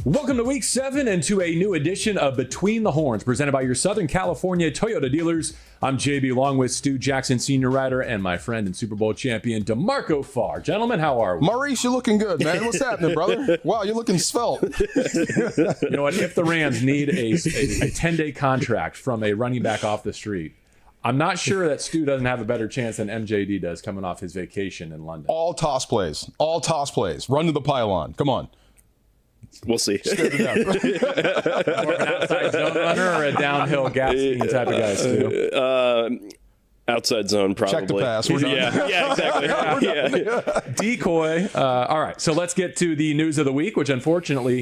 Welcome to Week 7 and to a new edition of Between the Horns, presented by your Southern California Toyota dealers. I'm JB, along with Stu Jackson, senior writer, and my friend and Super Bowl champion, DeMarco Farr. Gentlemen, how are we? Maurice, you're looking good, man. What's happening, brother? Wow, you're looking svelte. You know what? If the Rams need a 10-day contract from a running back off the street, I'm not sure that Stu doesn't have a better chance than MJD does coming off his vacation in London. All toss plays. All toss plays. Run to the pylon. Come on. We'll see. More of an outside zone runner or a downhill gap scheme type of guy, Stu? Outside zone, probably. Check the pass. Yeah, exactly. Yeah. Decoy. All right, so let's get to the news of the week, which unfortunately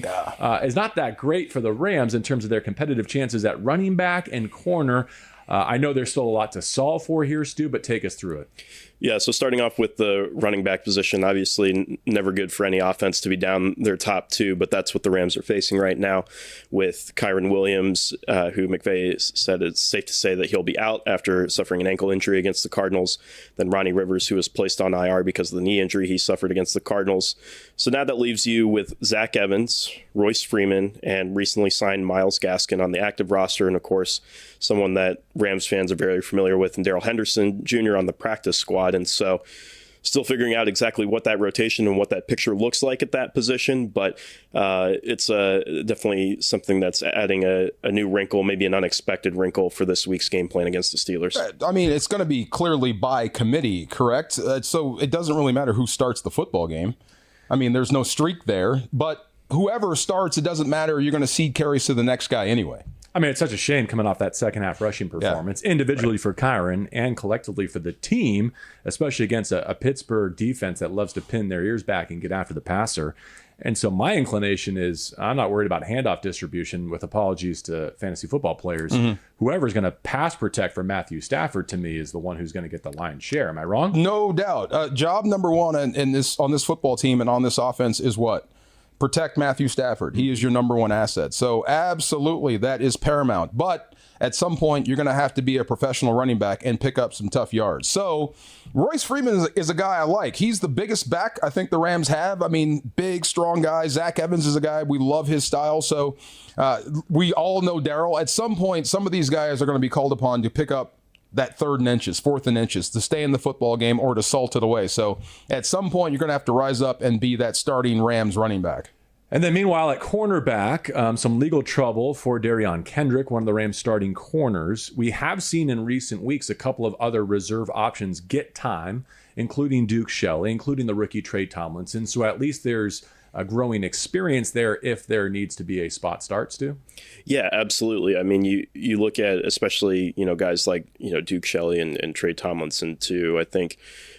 is not that great for the Rams in terms of their competitive chances at running back and corner. I know there's still a lot to solve for here, Stu, but take us through it. Yeah, so starting off with the running back position, obviously never good for any offense to be down their top two, but that's what the Rams are facing right now with Kyren Williams, who McVay said it's safe to say that he'll be out after suffering an ankle injury against the Cardinals. Then Ronnie Rivers, who was placed on IR because of the knee injury he suffered against the Cardinals. So now that leaves you with Zach Evans, Royce Freeman, and recently signed Myles Gaskin on the active roster, and of course, someone that Rams fans are very familiar with, and Darrell Henderson Jr. on the practice squad. And so still figuring out exactly what that rotation and what that picture looks like at that position. But it's definitely something that's adding a new wrinkle, maybe an unexpected wrinkle for this week's game plan against the Steelers. I mean, it's going to be clearly by committee, correct? So it doesn't really matter who starts the football game. I mean, there's no streak there. But whoever starts, it doesn't matter. You're going to cede carries to the next guy anyway. I mean, it's such a shame coming off that second half rushing performance, individually for Kyren and collectively for the team, especially against a Pittsburgh defense that loves to pin their ears back and get after the passer. And so my inclination is I'm not worried about handoff distribution, with apologies to fantasy football players. Whoever's going to pass protect for Matthew Stafford, to me, is the one who's going to get the lion's share. Am I wrong? No doubt. Job number one on this football team and on this offense is what? Protect Matthew Stafford. He is your number one asset. So absolutely, that is paramount. But at some point, you're going to have to be a professional running back and pick up some tough yards. So Royce Freeman is a guy I like. He's the biggest back I think the Rams have. I mean, big, strong guy. Zach Evans is a guy. We love his style. So we all know Darrell. At some point, some of these guys are going to be called upon to pick up that third and inches, fourth and inches, to stay in the football game or to salt it away. So at some point, you're going to have to rise up and be that starting Rams running back. And then meanwhile, at cornerback, some legal trouble for Darion Kendrick, one of the Rams' starting corners. We have seen in recent weeks a couple of other reserve options get time, including Duke Shelley, including the rookie Trey Tomlinson. So at least there's a growing experience there if there needs to be a spot start, Stu? Yeah, absolutely. I mean, you look at especially, guys like, Duke Shelley and Trey Tomlinson too. I think,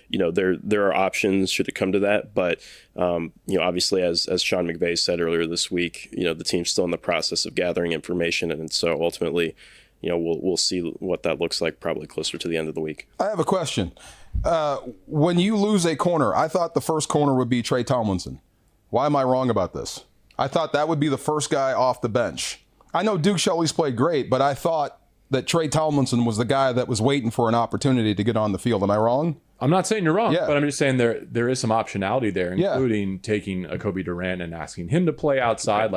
there are options should it come to that. But, obviously, as Sean McVay said earlier this week, the team's still in the process of gathering information. And so ultimately, we'll see what that looks like probably closer to the end of the week. I have a question. When you lose a corner, I thought the first corner would be Trey Tomlinson. Why am I wrong about this? I thought that would be the first guy off the bench. I know Duke Shelley's played great, but I thought that Trey Tomlinson was the guy that was waiting for an opportunity to get on the field. Am I wrong? I'm not saying you're wrong, but I'm just saying there is some optionality there, including taking a Kobe Durant and asking him to play outside.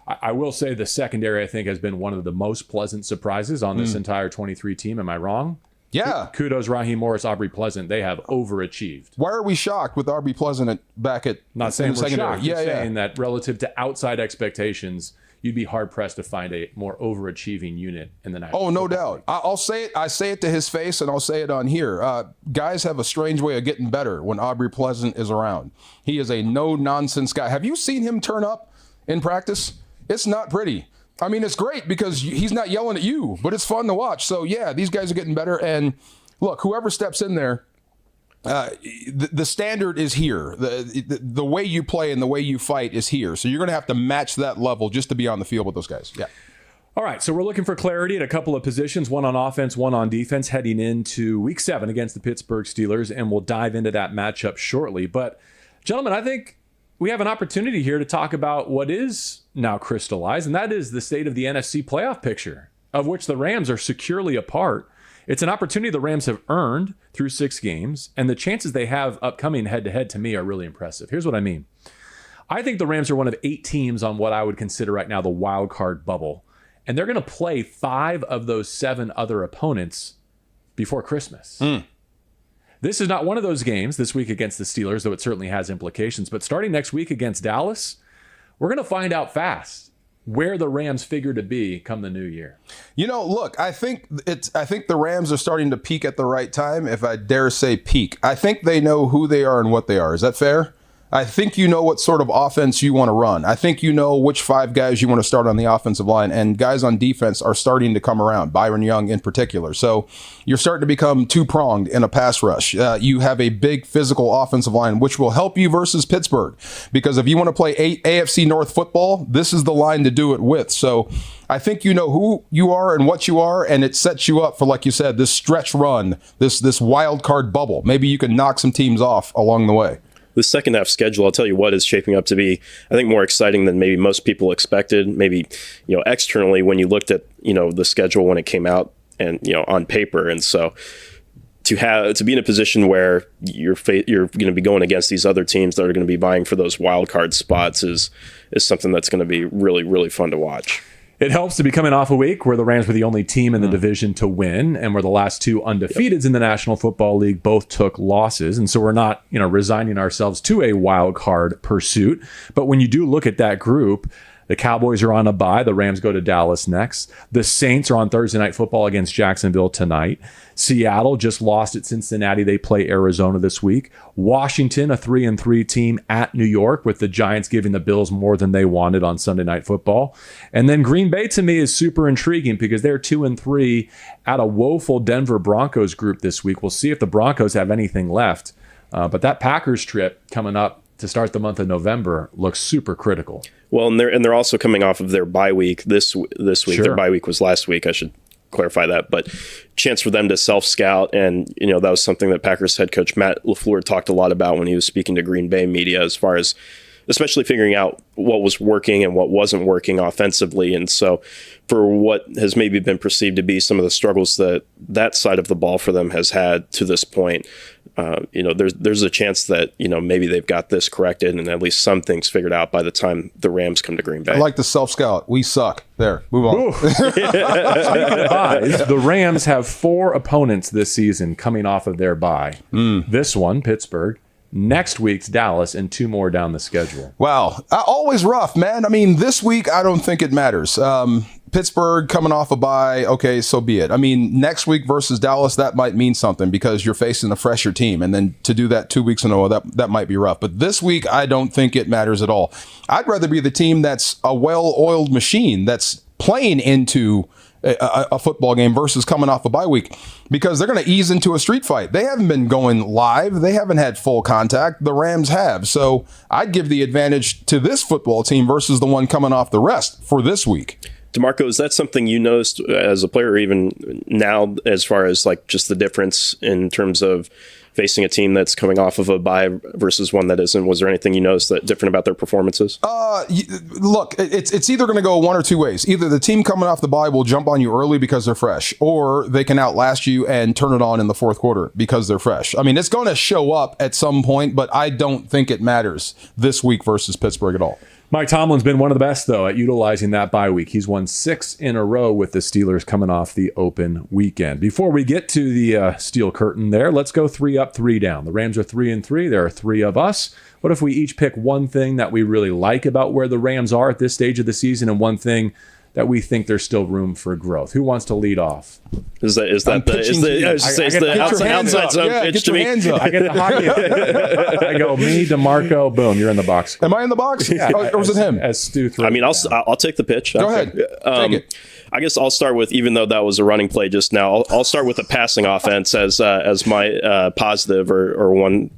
I will say the secondary, I think, has been one of the most pleasant surprises on this entire 23 team. Am I wrong? Yeah. Kudos, Raheem Morris, Aubrey Pleasant. They have overachieved. Why are we shocked with Aubrey Pleasant back at Not saying we're secondary? shocked. Just saying that relative to outside expectations, you'd be hard-pressed to find a more overachieving unit in the National no doubt. I'll say it. I say it to his face, and I'll say it on here. Guys have a strange way of getting better when Aubrey Pleasant is around. He is a no-nonsense guy. Have you seen him turn up in practice? It's not pretty. I mean, it's great because he's not yelling at you, but it's fun to watch. So, yeah, these guys are getting better. And, look, whoever steps in there, the standard is here. The way you play and the way you fight is here. So you're going to have to match that level just to be on the field with those guys. Yeah. All right, so we're looking for clarity at a couple of positions, one on offense, one on defense, heading into Week 7 against the Pittsburgh Steelers, and we'll dive into that matchup shortly. But, gentlemen, I think we have an opportunity here to talk about what is now crystallized, and that is the state of the NFC playoff picture, of which the Rams are securely a part. It's an opportunity the Rams have earned through 6 games, and the chances they have upcoming head-to-head to me are really impressive. Here's what I mean. I think the Rams are one of 8 teams on what I would consider right now the wild card bubble. And they're going to play 5 of those 7 other opponents before Christmas. This is not one of those games this week against the Steelers, though it certainly has implications. But starting next week against Dallas, we're going to find out fast where the Rams figure to be come the new year. Look, I think the Rams are starting to peak at the right time, if I dare say peak. I think they know who they are and what they are. Is that fair? I think you know what sort of offense you want to run. I think you know which 5 guys you want to start on the offensive line, and guys on defense are starting to come around, Byron Young in particular. So you're starting to become two-pronged in a pass rush. You have a big physical offensive line, which will help you versus Pittsburgh, because if you want to play AFC North football, this is the line to do it with. So I think you know who you are and what you are, and it sets you up for, like you said, this stretch run, this wild card bubble. Maybe you can knock some teams off along the way. The second half schedule, I'll tell you what, is shaping up to be, I think, more exciting than maybe most people expected. Maybe, externally when you looked at, the schedule when it came out and, on paper. And so to be in a position where you're going to be going against these other teams that are going to be vying for those wild card spots is something that's going to be really, really fun to watch. It helps to be coming off a week where the Rams were the only team in the division to win, and where the last 2 undefeateds in the National Football League both took losses. And so we're not, resigning ourselves to a wild card pursuit. But when you do look at that group, the Cowboys are on a bye. The Rams go to Dallas next. The Saints are on Thursday Night Football against Jacksonville tonight. Seattle just lost at Cincinnati. They play Arizona this week. Washington, a 3-3 team at New York, with the Giants giving the Bills more than they wanted on Sunday Night Football. And then Green Bay, to me, is super intriguing because they're 2-3 at a woeful Denver Broncos group this week. We'll see if the Broncos have anything left. But that Packers trip coming up to start the month of November looks super critical. Well, and they're also coming off of their bye week this week. Sure. Their bye week was last week. I should clarify that, but chance for them to self-scout. And, that was something that Packers head coach Matt LaFleur talked a lot about when he was speaking to Green Bay media, as far as especially figuring out what was working and what wasn't working offensively. And so for what has maybe been perceived to be some of the struggles that side of the ball for them has had to this point, there's a chance that, maybe they've got this corrected and at least some things figured out by the time the Rams come to Green Bay. I like the self-scout. We suck. There, move on. Speaking of byes, the Rams have 4 opponents this season coming off of their bye. This one, Pittsburgh. Next week's Dallas, and 2 more down the schedule. Wow. Always rough, man. I mean, this week, I don't think it matters. Pittsburgh coming off a bye, okay, so be it. I mean, next week versus Dallas, that might mean something because you're facing a fresher team. And then to do that 2 weeks in a row, that might be rough. But this week, I don't think it matters at all. I'd rather be the team that's a well-oiled machine that's playing into a football game versus coming off a bye week, because they're going to ease into a street fight. They haven't been going live. They haven't had full contact. The Rams have. So I'd give the advantage to this football team versus the one coming off the rest for this week. DeMarco, is that something you noticed as a player, even now, as far as like just the difference in terms of facing a team that's coming off of a bye versus one that isn't? Was there anything you noticed that different about their performances? Look, it's either going to go one or 2 ways. Either the team coming off the bye will jump on you early because they're fresh, or they can outlast you and turn it on in the fourth quarter because they're fresh. I mean, it's going to show up at some point, but I don't think it matters this week versus Pittsburgh at all. Mike Tomlin's been one of the best, though, at utilizing that bye week. He's won 6 in a row with the Steelers coming off the open weekend. Before we get to the steel curtain there, let's go 3 up, 3 down. The Rams are 3-3. There are 3 of us. What if we each pick one thing that we really like about where the Rams are at this stage of the season and one thing that we think there's still room for growth? Who wants to lead off? Is the outside zone pitch to me? I get the hockey. I go, me, DeMarco, boom, you're in the box. Am I in the box? Yeah, or was it him? As Stu throws. I mean, I'll take the pitch. Go ahead. Take it. I guess I'll start with, even though that was a running play just now, I'll start with the passing offense as my positive or one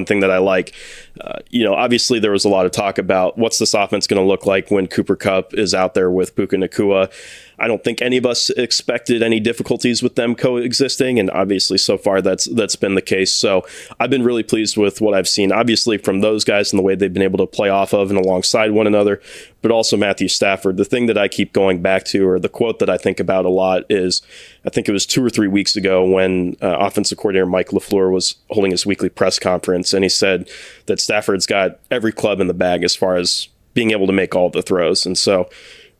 thing that I like. Obviously there was a lot of talk about what's this offense going to look like when Cooper Kupp is out there with Puka Nacua. I don't think any of us expected any difficulties with them coexisting, and obviously so far that's been the case. So I've been really pleased with what I've seen, obviously from those guys and the way they've been able to play off of and alongside one another, but also Matthew Stafford. The thing that I keep going back to, or the quote that I think about a lot, is I think it was 2 or 3 weeks ago when offensive coordinator Mike LaFleur was holding his weekly press conference, and he said that Stafford's got every club in the bag as far as being able to make all the throws. And so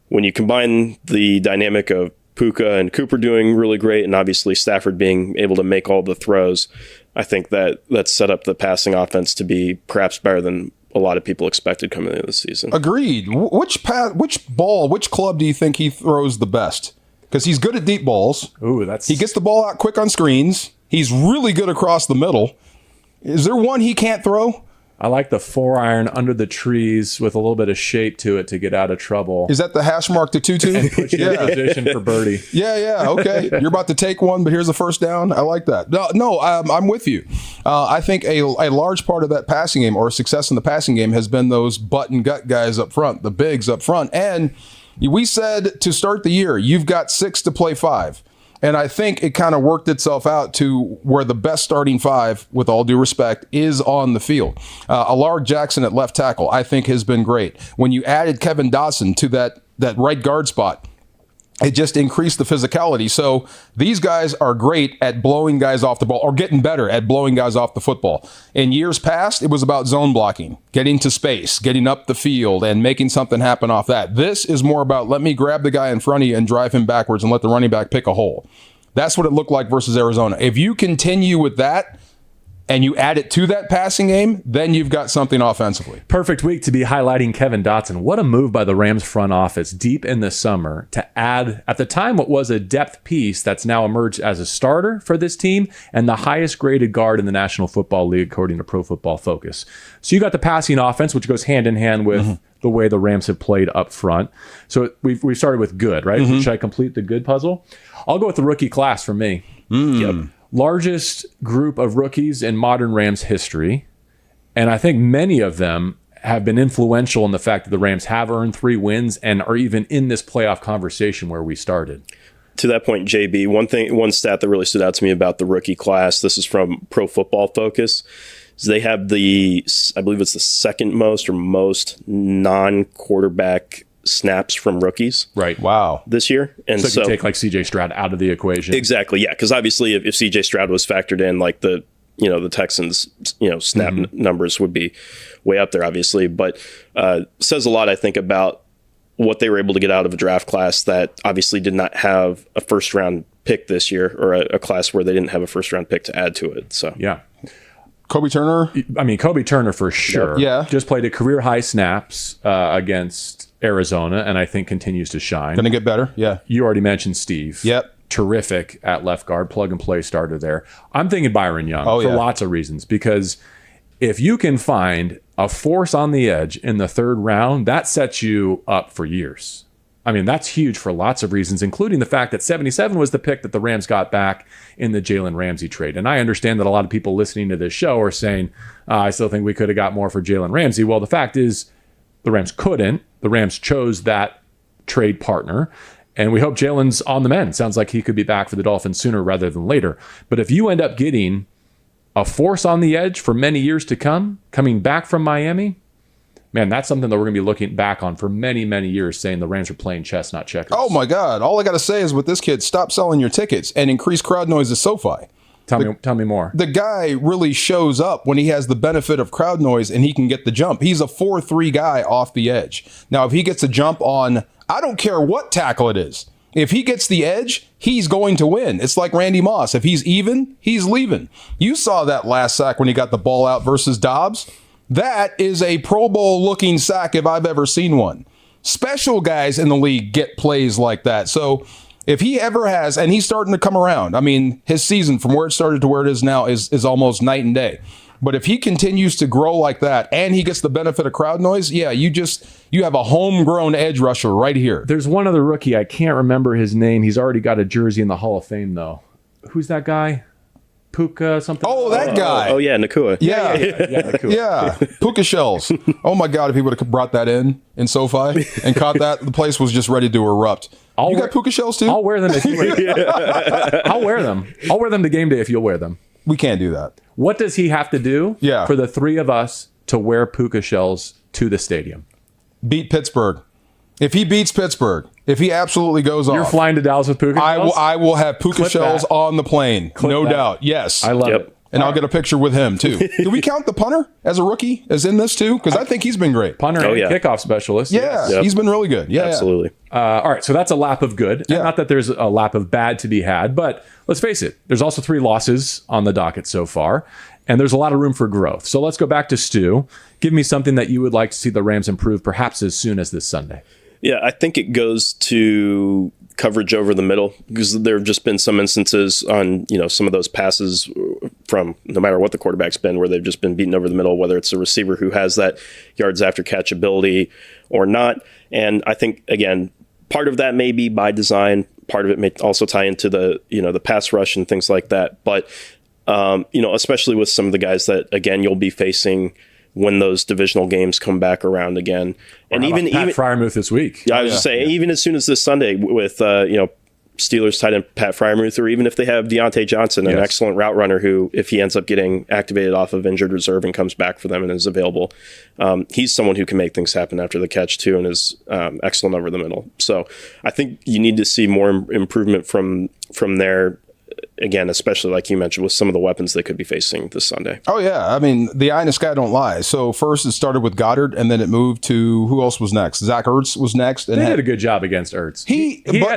when you combine the dynamic of Puka and Cooper doing really great, and obviously Stafford being able to make all the throws, I think that set up the passing offense to be perhaps better than a lot of people expected coming into the season. Agreed. Which club do you think he throws the best? Because he's good at deep balls. Ooh, he gets the ball out quick on screens. He's really good across the middle. Is there one he can't throw? I like the 4-iron under the trees with a little bit of shape to it to get out of trouble. Is that the hash mark to 2-2? And put you in position for birdie. Yeah, okay. You're about to take one, but here's a first down. I like that. No, I'm with you. I think a large part of that passing game or success in the passing game has been those butt and gut guys up front, the bigs up front. And we said to start the year, you've got 6 to play 5. And I think it kind of worked itself out to where the best starting 5, with all due respect, is on the field. Stu Jackson at left tackle, I think, has been great. When you added Kevin Dotson to that right guard spot, it just increased the physicality. So these guys are great at blowing guys off the ball, or getting better at blowing guys off the football. In years past, it was about zone blocking, getting to space, getting up the field, and making something happen off that. This is more about, let me grab the guy in front of you and drive him backwards and let the running back pick a hole. That's what it looked like versus Arizona. If you continue with that, and you add it to that passing game, then you've got something offensively. Perfect week to be highlighting Kevin Dotson. What a move by the Rams front office deep in the summer to add, at the time, what was a depth piece that's now emerged as a starter for this team and the highest graded guard in the National Football League, according to Pro Football Focus. So you got the passing offense, which goes hand in hand with the way the Rams have played up front. So we've started with good, right? Should I complete the good puzzle? I'll go with the rookie class for me. Yep. Largest group of rookies in modern Rams history. And I think many of them have been influential in the fact that the Rams have earned 3 wins and are even in this playoff conversation where we started. To that point, JB, one stat that really stood out to me about the rookie class, this is from Pro Football Focus, is they have I believe it's the second most or most non-quarterback snaps from rookies. Right. Wow. This year. And so you take like CJ Stroud out of the equation. Exactly. Yeah. Because obviously if CJ Stroud was factored in, like the Texans, snap numbers would be way up there, obviously. But says a lot, I think, about what they were able to get out of a draft class that obviously did not have a first round pick this year, or a class where they didn't have a first round pick to add to it. So, yeah. Kobe Turner? I mean, Kobe Turner for sure. Yeah. Just played a career high snaps against Arizona, and I think continues to shine. Going to get better. Yeah. You already mentioned Steve. Yep. Terrific at left guard, plug and play starter there. I'm thinking Byron Young for lots of reasons, because if you can find a force on the edge in the 3rd round, that sets you up for years. I mean, that's huge for lots of reasons, including the fact that 77 was the pick that the Rams got back in the Jalen Ramsey trade. And I understand that a lot of people listening to this show are saying, I still think we could have got more for Jalen Ramsey. Well, the fact is the Rams couldn't. The Rams chose that trade partner. And we hope Jalen's on the mend. Sounds like he could be back for the Dolphins sooner rather than later. But if you end up getting a force on the edge for many years to come, coming back from Miami, man, that's something that we're going to be looking back on for many, many years, saying the Rams are playing chess, not checkers. Oh, my God. All I got to say is with this kid, stop selling your tickets and increase crowd noise at SoFi. Tell me more. The guy really shows up when he has the benefit of crowd noise and he can get the jump. He's a 4-3 guy off the edge. Now, if he gets a jump on, I don't care what tackle it is. If he gets the edge, he's going to win. It's like Randy Moss. If he's even, he's leaving. You saw that last sack when he got the ball out versus Dobbs. That is a Pro Bowl looking sack if I've ever seen one. Special guys in the league get plays like that. So if he ever has, and he's starting to come around, I mean, his season from where it started to where it is now is almost night and day. But if he continues to grow like that and he gets the benefit of crowd noise, yeah, you have a homegrown edge rusher right here. There's one other rookie. I can't remember his name. He's already got a jersey in the Hall of Fame, though. Who's that guy? Puka something? Oh, that guy. Oh, yeah, Nakua. Yeah. Nakua. Yeah. Puka shells. Oh, my God, if he would have brought that in SoFi and caught that, the place was just ready to erupt. You got Puka shells, too? I'll wear them if you wear them. I'll wear them. I'll wear them to game day if you'll wear them. We can't do that. What does he have to do for the 3 of us to wear Puka shells to the stadium? Beat Pittsburgh. If he beats Pittsburgh, if he absolutely goes off. You're flying to Dallas with Puka shells? I will have Puka shells on the plane. No doubt. Yes. I love it. And I'll get a picture with him, too. Do we count the punter as a rookie as in this, too? Because I think he's been great. Punter and kickoff specialist. Yeah, Yep. he's been really good. Yeah, Absolutely. All right, so that's a lap of good. Yeah. Not that there's a lap of bad to be had, but let's face it, there's also 3 losses on the docket so far, and there's a lot of room for growth. So let's go back to Stu. Give me something that you would like to see the Rams improve perhaps as soon as this Sunday. Yeah, I think it goes to coverage over the middle, because there have just been some instances on, some of those passes from no matter what the quarterback's been, where they've just been beaten over the middle, whether it's a receiver who has that yards after catch ability or not. And I think, again, part of that may be by design. Part of it may also tie into the, the pass rush and things like that. But, especially with some of the guys that, again, you'll be facing when those divisional games come back around. And even Pat Freiermuth this week. I was just saying, even as soon as this Sunday with Steelers tight end Pat Freiermuth, or even if they have Deontay Johnson, an excellent route runner who, if he ends up getting activated off of injured reserve and comes back for them and is available, he's someone who can make things happen after the catch too, and is excellent over the middle. So I think you need to see more improvement from there. Again, especially like you mentioned, with some of the weapons they could be facing this Sunday. Oh, yeah. I mean, the eye in the sky don't lie. So first it started with Goddard, and then it moved to who else was next? Zach Ertz was next. And They did a good job against Ertz.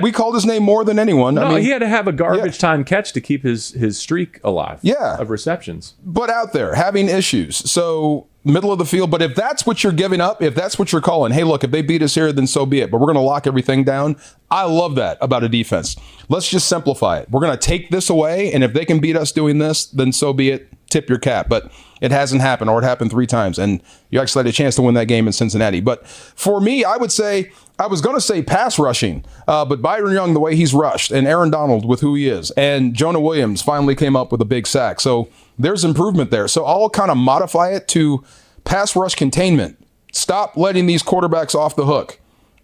We called his name more than anyone. No, he had to have a garbage time catch to keep his streak alive of receptions. But out there, having issues. So middle of the field. But if that's what you're giving up, if that's what you're calling, hey, look, if they beat us here, then so be it. But we're going to lock everything down. I love that about a defense. Let's just simplify it. We're going to take this away, and if they can beat us doing this, then so be it. Tip your cap. But it hasn't happened, or it happened 3 times, and you actually had a chance to win that game in Cincinnati. But for me, I would say, I was going to say pass rushing, but Byron Young, the way he's rushed, and Aaron Donald with who he is, and Jonah Williams finally came up with a big sack. So there's improvement there. So I'll kind of modify it to pass rush containment. Stop letting these quarterbacks off the hook.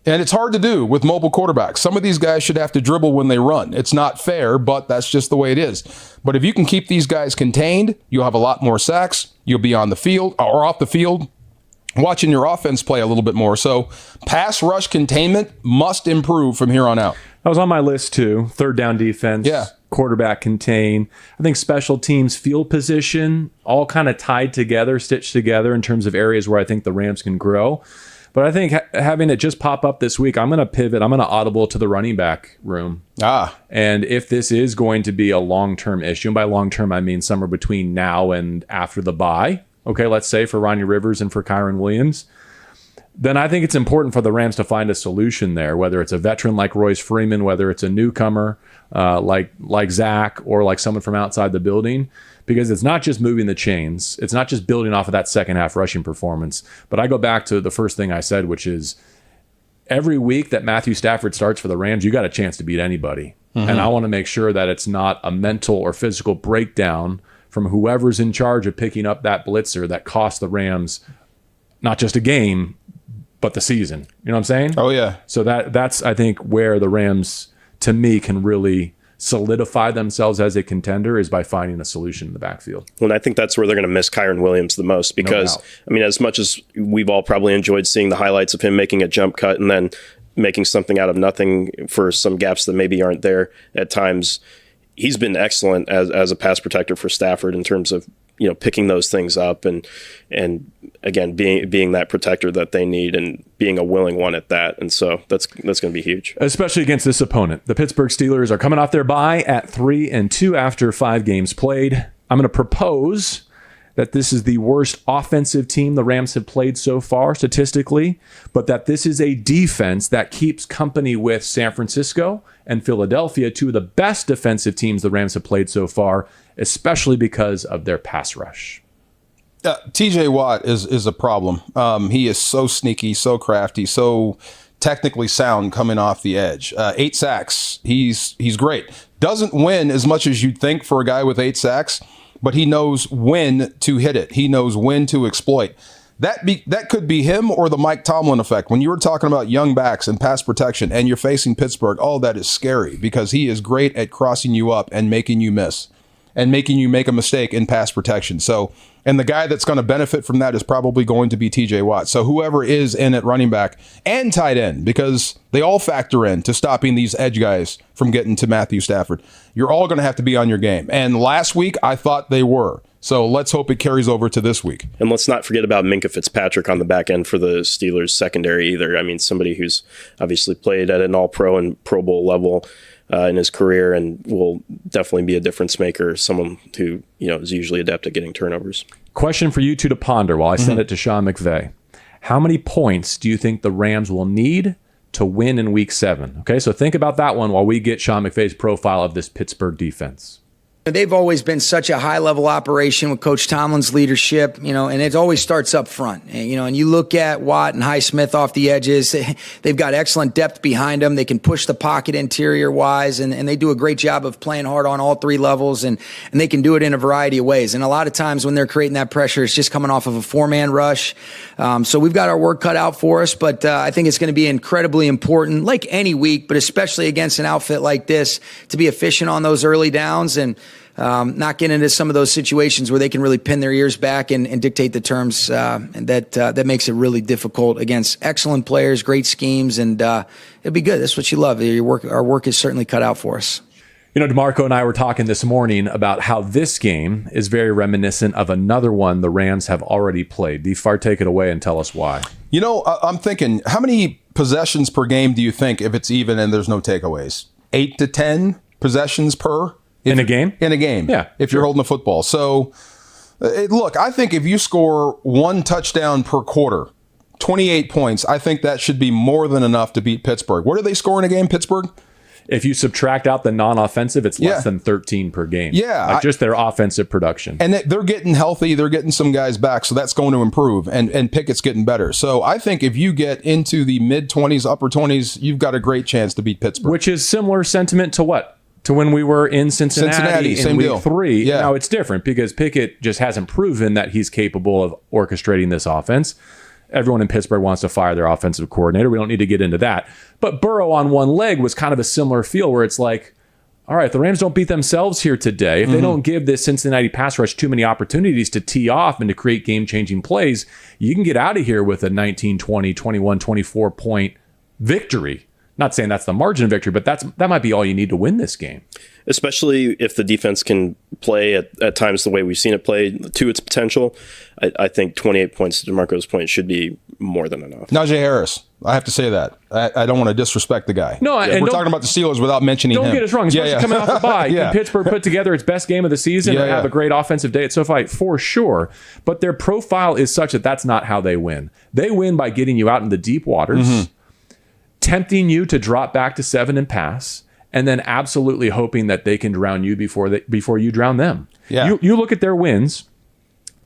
And it's hard to do with mobile quarterbacks. Some of these guys should have to dribble when they run. It's not fair, but that's just the way it is. But if you can keep these guys contained, you'll have a lot more sacks. You'll be on the field or off the field, watching your offense play a little bit more. So pass rush containment must improve from here on out. That was on my list too. Third down defense, quarterback contain. I think special teams, field position, all kind of tied together, stitched together in terms of areas where I think the Rams can grow. But I think having it just pop up this week, I'm going to pivot. I'm going to audible to the running back room. And if this is going to be a long-term issue, and by long-term, I mean somewhere between now and after the bye, okay, let's say for Ronnie Rivers and for Kyren Williams, then I think it's important for the Rams to find a solution there, whether it's a veteran like Royce Freeman, whether it's a newcomer like Zach, or like someone from outside the building, because it's not just moving the chains. It's not just building off of that second half rushing performance. But I go back to the first thing I said, which is every week that Matthew Stafford starts for the Rams, you got a chance to beat anybody. Mm-hmm. And I want to make sure that it's not a mental or physical breakdown from whoever's in charge of picking up that blitzer that cost the Rams not just a game, but the season. You know what I'm saying? Oh, yeah. So that's, I think, where the Rams, to me, can really solidify themselves as a contender, is by finding a solution in the backfield. Well, and I think that's where they're going to miss Kyren Williams the most, because, I mean, as much as we've all probably enjoyed seeing the highlights of him making a jump cut and then making something out of nothing for some gaps that maybe aren't there at times, he's been excellent as a pass protector for Stafford in terms of, picking those things up and again, being that protector that they need and being a willing one at that. And so that's going to be huge, especially against this opponent. The Pittsburgh Steelers are coming off their bye at 3-2 after 5 games played. I'm going to propose that this is the worst offensive team the Rams have played so far statistically, but that this is a defense that keeps company with San Francisco and Philadelphia, 2 of the best defensive teams the Rams have played so far, especially because of their pass rush. TJ Watt is a problem. He is so sneaky, so crafty, so technically sound coming off the edge. 8 sacks. He's great. Doesn't win as much as you'd think for a guy with 8 sacks, but he knows when to hit it. He knows when to exploit. That could be him or the Mike Tomlin effect. When you were talking about young backs and pass protection and you're facing Pittsburgh, that is scary, because he is great at crossing you up and making you miss. and making you make a mistake in pass protection. So, and the guy that's going to benefit from that is probably going to be TJ Watt. So whoever is in at running back and tight end, because they all factor in to stopping these edge guys from getting to Matthew Stafford. You're all going to have to be on your game. And last week, I thought they were. So let's hope it carries over to this week. And let's not forget about Minkah Fitzpatrick on the back end for the Steelers secondary either. I mean, somebody who's obviously played at an all-pro and Pro Bowl level in his career and will definitely be a difference maker, someone who, is usually adept at getting turnovers. Question for you two to ponder while I send it to Sean McVay. How many points do you think the Rams will need to win in Week 7? Okay, so think about that one while we get Sean McVay's profile of this Pittsburgh defense. They've always been such a high-level operation with Coach Tomlin's leadership, and it always starts up front. And you look at Watt and Highsmith off the edges. They've got excellent depth behind them. They can push the pocket interior-wise, and they do a great job of playing hard on all three levels, and they can do it in a variety of ways. And a lot of times when they're creating that pressure, it's just coming off of a four-man rush. So we've got our work cut out for us, but I think it's going to be incredibly important, like any week, but especially against an outfit like this, to be efficient on those early downs and not get into some of those situations where they can really pin their ears back and dictate the terms, and that makes it really difficult against excellent players, great schemes, and it'll be good. That's what you love. Our work is certainly cut out for us. DeMarco and I were talking this morning about how this game is very reminiscent of another one the Rams have already played. Farr, take it away and tell us why. I'm thinking, how many possessions per game do you think, if it's even and there's no takeaways? 8 to 10 possessions per? In a game? In a game, yeah. If you're holding the football. So, look, I think if you score one touchdown per quarter, 28 points, I think that should be more than enough to beat Pittsburgh. What do they score in a game, Pittsburgh? If you subtract out the non-offensive, it's less than 13 per game. Yeah. Just their offensive production. And they're getting healthy. They're getting some guys back, so that's going to improve. And Pickett's getting better. So I think if you get into the mid-20s, upper 20s, you've got a great chance to beat Pittsburgh. Which is similar sentiment to what? To when we were in Cincinnati in Week 3. Yeah. Now it's different because Pickett just hasn't proven that he's capable of orchestrating this offense. Everyone in Pittsburgh wants to fire their offensive coordinator. We don't need to get into that. But Burrow on one leg was kind of a similar feel where it's like, all right, the Rams don't beat themselves here today. If they don't give this Cincinnati pass rush too many opportunities to tee off and to create game-changing plays, you can get out of here with a 19, 20, 21, 24-point victory. Not saying that's the margin of victory, but that might be all you need to win this game. Especially if the defense can play at times the way we've seen it play to its potential. I think 28 points, to DeMarco's point, should be more than enough. Najee Harris, I have to say that. I don't want to disrespect the guy. No, and we're talking about the Steelers without mentioning him. Don't get us wrong, especially coming off the bye. Yeah. Pittsburgh put together its best game of the season and have a great offensive day at SoFi for sure. But their profile is such that that's not how they win. They win by getting you out in the deep waters, tempting you to drop back to 7 and pass, and then absolutely hoping that they can drown you before you drown them. Yeah. You look at their wins,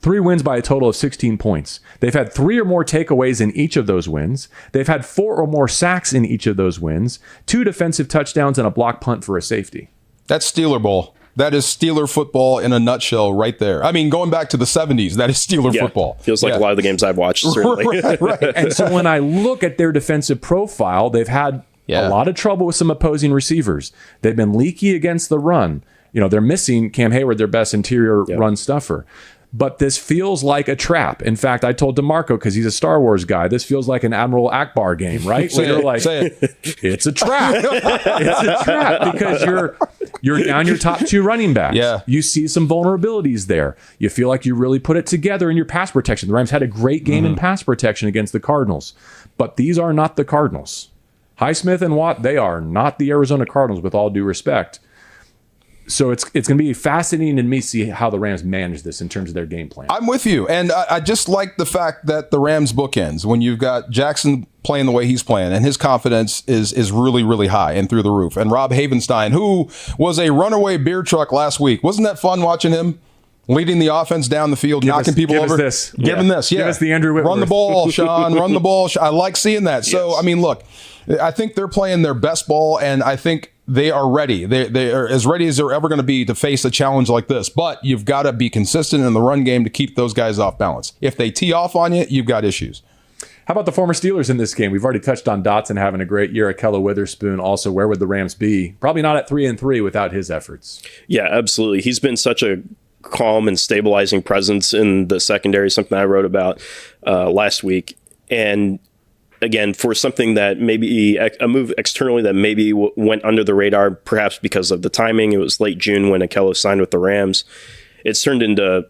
3 wins by a total of 16 points. They've had 3 or more takeaways in each of those wins. They've had 4 or more sacks in each of those wins, 2 defensive touchdowns and a block punt for a safety. That's Steeler Bowl. That is Steeler football in a nutshell right there. I mean, going back to the 70s, that is Steeler football. Feels like a lot of the games I've watched, certainly. right. And so when I look at their defensive profile, they've had a lot of trouble with some opposing receivers. They've been leaky against the run. They're missing Cam Hayward, their best interior run stuffer. But this feels like a trap. In fact, I told DeMarco, because he's a Star Wars guy, this feels like an Admiral Akbar game, right? Say it. It's a trap. It's a trap because you're down your top 2 running backs. Yeah. You see some vulnerabilities there. You feel like you really put it together in your pass protection. The Rams had a great game in pass protection against the Cardinals. But these are not the Cardinals. Highsmith and Watt, they are not the Arizona Cardinals, with all due respect. So it's going to be fascinating to me to see how the Rams manage this in terms of their game plan. I'm with you. And I just like the fact that the Rams bookends when you've got Jackson playing the way he's playing, and his confidence is really, really high and through the roof. And Rob Havenstein, who was a runaway beer truck last week. Wasn't that fun watching him? Leading the offense down the field, knocking people over. Give us this. Give him this, Give us the Andrew Whitworth. Run the ball, Sean. Run the ball. I like seeing that. So, I mean, look, I think they're playing their best ball, and I think they are ready. They are as ready as they're ever going to be to face a challenge like this. But you've got to be consistent in the run game to keep those guys off balance. If they tee off on you, you've got issues. How about the former Steelers in this game? We've already touched on Dotson having a great year. Akella Witherspoon also. Where would the Rams be? Probably not at 3-3 without his efforts. Yeah, absolutely. He's been such a calm and stabilizing presence in the secondary, something I wrote about last week. And again, for something that maybe a move externally that maybe went under the radar, perhaps because of the timing. It was late June when Akella signed with the Rams. It's turned into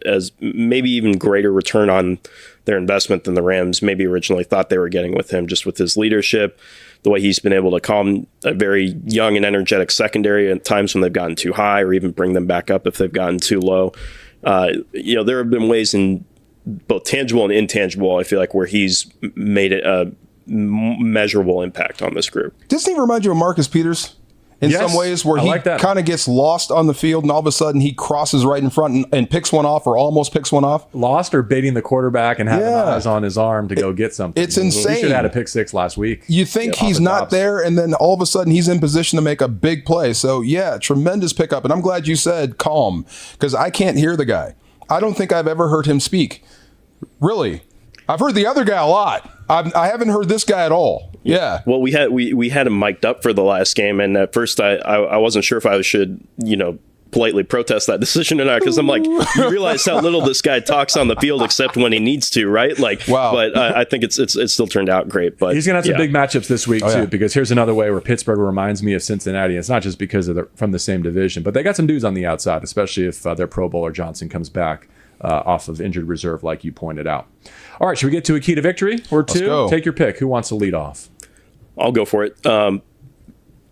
as maybe even greater return on their investment than the Rams maybe originally thought they were getting with him, just with his leadership, the way he's been able to calm a very young and energetic secondary at times when they've gotten too high, or even bring them back up if they've gotten too low. There have been ways in both tangible and intangible, I feel like, where he's made a measurable impact on this group. Doesn't he remind you of Marcus Peters? In some ways, where he kind of gets lost on the field and all of a sudden he crosses right in front and picks one off, or almost picks one off. Lost or baiting the quarterback and having eyes on his arm to go get something. It's insane. He should have had a pick six last week. You think he's not there, and then all of a sudden he's in position to make a big play. So, yeah, tremendous pickup. And I'm glad you said calm, because I can't hear the guy. I don't think I've ever heard him speak. Really. I've heard the other guy a lot. I haven't heard this guy at all. Yeah. Well, we had him mic'd up for the last game, and at first I wasn't sure if I should, politely protest that decision or not, because I'm like, you realize how little this guy talks on the field except when he needs to, right? Wow. But I think it's still turned out great. But he's gonna have some big matchups this week too, because here's another way where Pittsburgh reminds me of Cincinnati. It's not just because they're from the same division, but they got some dudes on the outside, especially if their Pro Bowler Johnson comes back off of injured reserve, like you pointed out. All right, should we get to a key to victory or two? Let's go. Take your pick. Who wants to lead off? I'll go for it.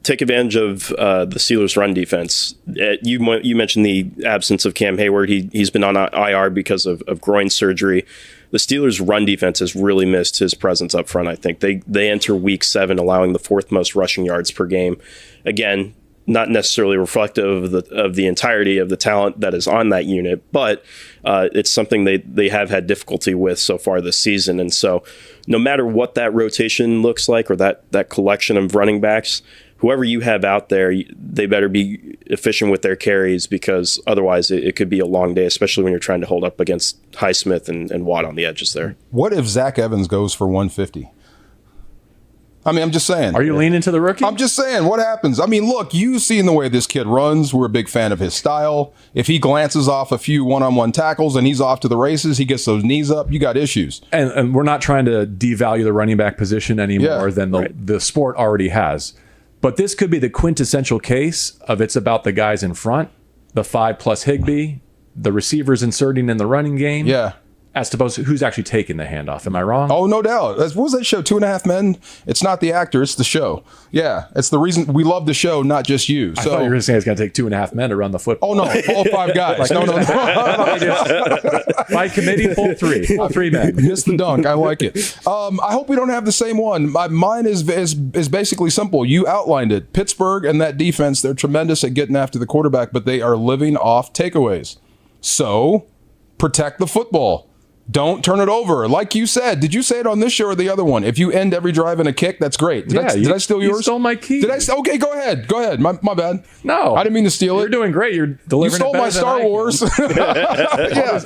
Take advantage of the Steelers' run defense. You mentioned the absence of Cam Hayward. He's been on IR because of groin surgery. The Steelers' run defense has really missed his presence up front, I think. They enter Week 7 allowing the 4th most rushing yards per game. Again, not necessarily reflective of the entirety of the talent that is on that unit, but it's something they have had difficulty with so far this season. And so no matter what that rotation looks like, or that collection of running backs, whoever you have out there, they better be efficient with their carries, because otherwise it could be a long day, especially when you're trying to hold up against Highsmith and Watt on the edges there. What if Zach Evans goes for 150? I mean, I'm just saying. Are you leaning to the rookie? I'm just saying, what happens? I mean, look, you've seen the way this kid runs. We're a big fan of his style. If he glances off a few one-on-one tackles and he's off to the races, he gets those knees up, you got issues. And we're not trying to devalue the running back position any more than the sport already has. But this could be the quintessential case of it's about the guys in front, the 5 plus Higbee, the receivers inserting in the running game. Yeah. As opposed to who's actually taking the handoff. Am I wrong? Oh, no doubt. What was that show, 2.5 Men? It's not the actor, it's the show. Yeah, it's the reason we love the show, not just you. I thought you were going to say it's going to take 2.5 men to run the football. Oh, no, all 5 guys. No. By committee, pull 3. Pull 3 men. Miss the dunk. I like it. I hope we don't have the same one. Mine is basically simple. You outlined it. Pittsburgh and that defense, they're tremendous at getting after the quarterback, but they are living off takeaways. So, protect the football. Don't turn it over. Like you said, did you say it on this show or the other one? If you end every drive in a kick, that's great. Did I steal yours? You stole my key. Okay, go ahead. Go ahead. My bad. No. I didn't mean to steal it. You're doing great. You're delivering You stole my Star Wars.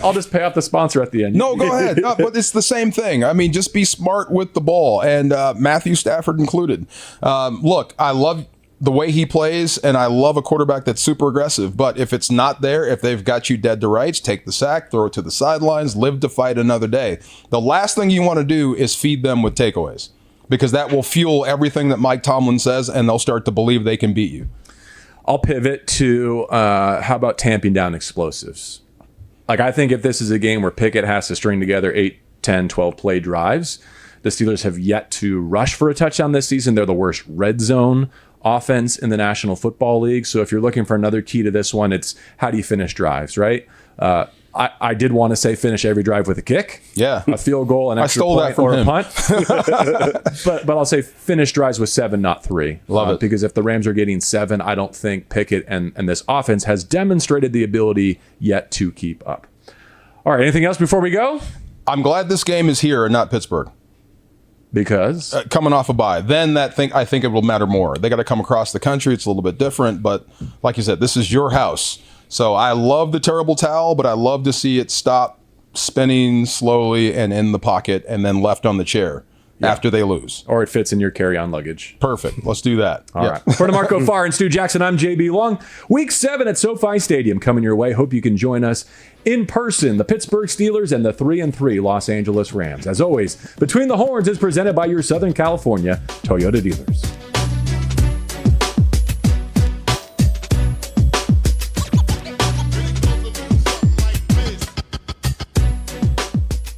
I'll just pay off the sponsor at the end. No, go ahead. No, but it's the same thing. I mean, just be smart with the ball, and Matthew Stafford included. Look, I love the way he plays, and I love a quarterback that's super aggressive. But if it's not there, if they've got you dead to rights, take the sack, throw it to the sidelines, live to fight another day. The last thing you want to do is feed them with takeaways, because that will fuel everything that Mike Tomlin says, and they'll start to believe they can beat you. I'll pivot to how about tamping down explosives? Like, I think if this is a game where Pickett has to string together 8, 10, 12 play drives, the Steelers have yet to rush for a touchdown this season. They're the worst red zone offense in the National Football League. So if you're looking for another key to this one, it's how do you finish drives, right? I did want to say finish every drive with a kick, a field goal, an extra point, or a punt. but I'll say finish drives with 7, not 3. Love it. Because if the Rams are getting 7, I don't think Pickett and this offense has demonstrated the ability yet to keep up. All right, anything else before we go? I'm glad this game is here and not Pittsburgh. Because coming off a bye, then I think it will matter more. They got to come across the country. It's a little bit different, but like you said, this is your house. So I love the terrible towel, but I love to see it stop spinning slowly and in the pocket and then left on the chair after they lose. Or it fits in your carry-on luggage. Perfect. Let's do that. All right. For DeMarco Farr and Stu Jackson, I'm JB Long. Week 7 at SoFi Stadium coming your way. Hope you can join us in person. The Pittsburgh Steelers and the 3-3 Los Angeles Rams. As always, Between the Horns is presented by your Southern California Toyota dealers.